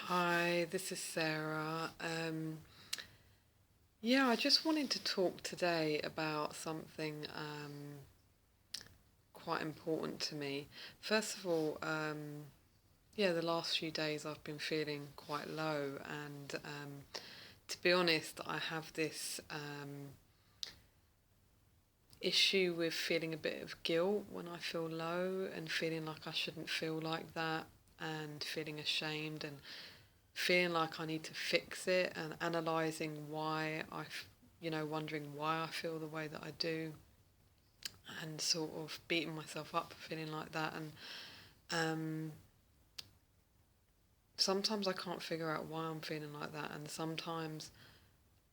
Hi, this is Sarah. Yeah, I just wanted to talk today about something quite important to me. First of all, yeah, the last few days I've been feeling quite low, and to be honest, I have this issue with feeling a bit of guilt when I feel low and feeling like I shouldn't feel like that, and feeling ashamed and feeling like I need to fix it and analysing why wondering why I feel the way that I do, and sort of beating myself up for feeling like that. And um, sometimes I can't figure out why I'm feeling like that, and sometimes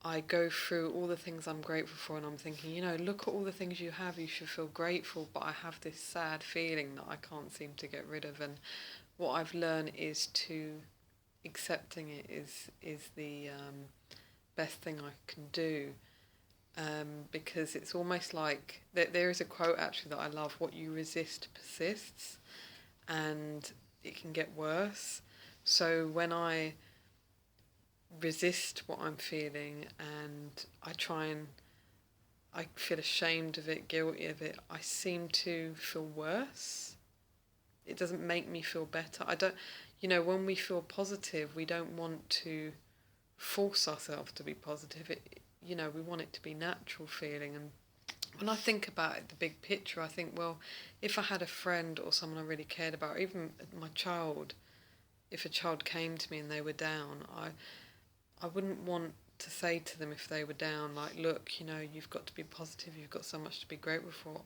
I go through all the things I'm grateful for, and I'm thinking, look at all the things you have, you should feel grateful, but I have this sad feeling that I can't seem to get rid of. And what I've learned is to accepting it is the best thing I can do, because it's almost like there is a quote actually that I love: "What you resist persists," and it can get worse. So when I resist what I'm feeling and I feel ashamed of it, guilty of it, I seem to feel worse. It doesn't make me feel better. I don't, when we feel positive, we don't want to force ourselves to be positive. We want it to be natural feeling. And when I think about it, the big picture, I think, well, if I had a friend or someone I really cared about, or even my child, if a child came to me and they were down, I wouldn't want to say to them if they were down, like, look, you've got to be positive, you've got so much to be grateful for.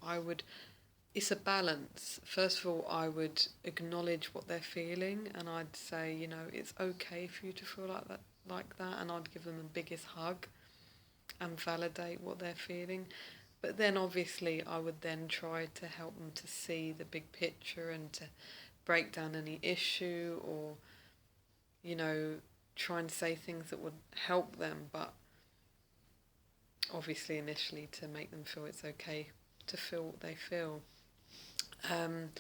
It's a balance. First of all, I would acknowledge what they're feeling, and I'd say, it's okay for you to feel like that, and I'd give them the biggest hug and validate what they're feeling. But then obviously I would then try to help them to see the big picture and to break down any issue, or, you know, try and say things that would help them, but obviously initially to make them feel it's okay to feel what they feel. Um,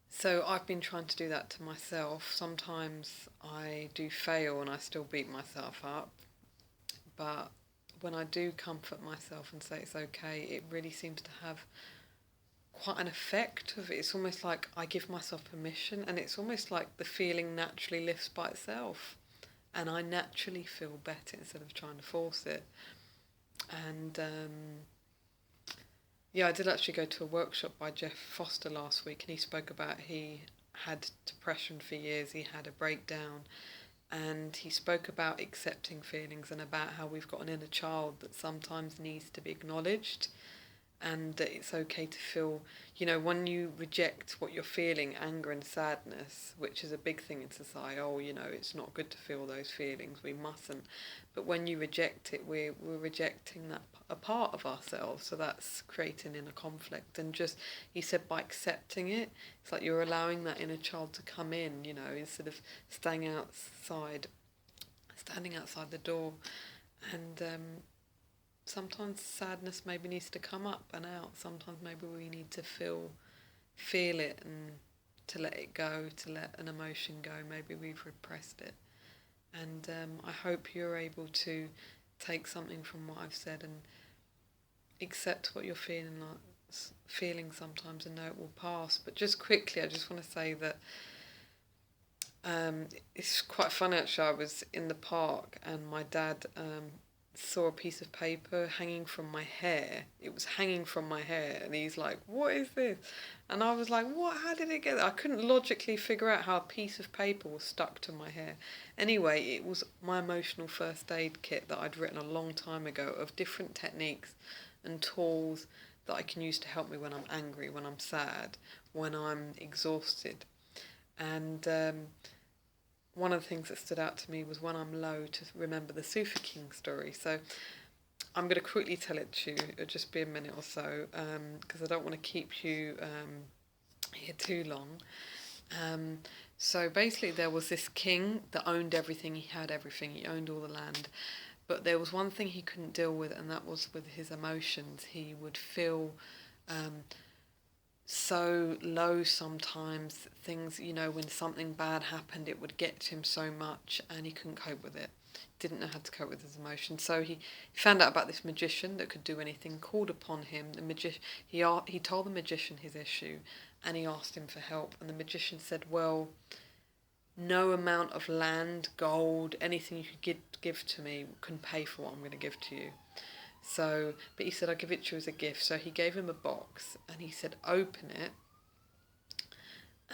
so I've been trying to do that to myself. Sometimes I do fail and I still beat myself up, but when I do comfort myself and say it's okay, it really seems to have quite an effect of it. It's almost like I give myself permission, and it's almost like the feeling naturally lifts by itself, and I naturally feel better instead of trying to force it. And yeah, I did actually go to a workshop by Jeff Foster last week, and he spoke about he had depression for years, he had a breakdown, and he spoke about accepting feelings and about how we've got an inner child that sometimes needs to be acknowledged, and that it's okay to feel, when you reject what you're feeling, anger and sadness, which is a big thing in society. Oh, it's not good to feel those feelings, we mustn't. But when you reject it, we're rejecting that a part of ourselves, so that's creating inner conflict. And just, he said, by accepting it, it's like you're allowing that inner child to come in, instead of standing outside the door. And sometimes sadness maybe needs to come up and out. Sometimes maybe we need to feel it, and to let it go, to let an emotion go. Maybe we've repressed it. And I hope you're able to take something from what I've said and accept what you're feeling sometimes, and know it will pass. But just quickly, I just want to say that it's quite funny actually. I was in the park and my dad saw a piece of paper hanging from my hair. It was hanging from my hair, and he's like, "What is this?" And I was like, "What? How did it get there?" I couldn't logically figure out how a piece of paper was stuck to my hair. Anyway, it was my emotional first aid kit that I'd written a long time ago, of different techniques and tools that I can use to help me when I'm angry, when I'm sad, when I'm exhausted. And one of the things that stood out to me was when I'm low, to remember the Sufa King story. So I'm going to quickly tell it to you. It'll just be a minute or so, because I don't want to keep you here too long. Um, so basically, there was this king that owned everything. He had everything. He owned all the land. But there was one thing he couldn't deal with, and that was with his emotions. He would feel um, so low sometimes. Things, when something bad happened, it would get to him so much and he couldn't cope with it. Didn't know how to cope with his emotions. So he found out about this magician that could do anything, called upon him. He told the magician his issue and he asked him for help. And the magician said, well, no amount of land, gold, anything you could give to me can pay for what I'm going to give to you. So, but he said, I'll give it to you as a gift. So he gave him a box and he said, open it,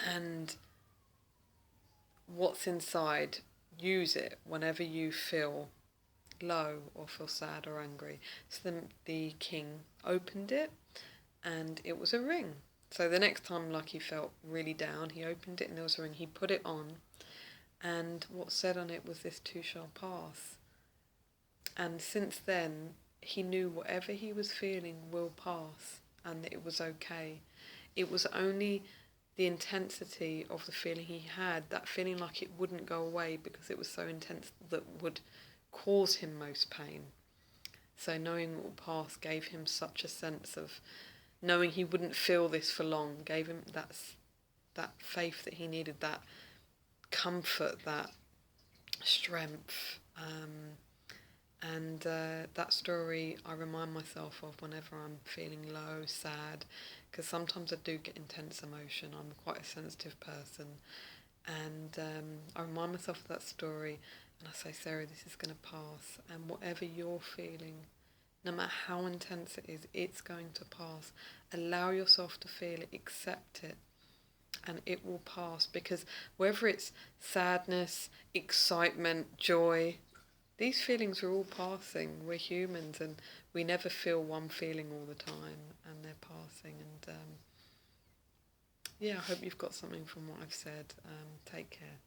and what's inside, use it whenever you feel low or feel sad or angry. So then the king opened it and it was a ring. So the next time, like, he felt really down, he opened it and there was a ring. He put it on, and what said on it was, this too shall pass. And since then, he knew whatever he was feeling will pass and that it was okay. It was only the intensity of the feeling he had, that feeling like it wouldn't go away because it was so intense, that would cause him most pain. So knowing it will pass gave him such a sense of knowing he wouldn't feel this for long, gave him that faith that he needed, that comfort, that strength. And that story I remind myself of whenever I'm feeling low, sad, because sometimes I do get intense emotion. I'm quite a sensitive person. And I remind myself of that story and I say, Sarah, this is going to pass. And whatever you're feeling, no matter how intense it is, it's going to pass. Allow yourself to feel it, accept it, and it will pass. Because whether it's sadness, excitement, joy, these feelings are all passing. We're humans and we never feel one feeling all the time, and they're passing. And yeah, I hope you've got something from what I've said. Take care.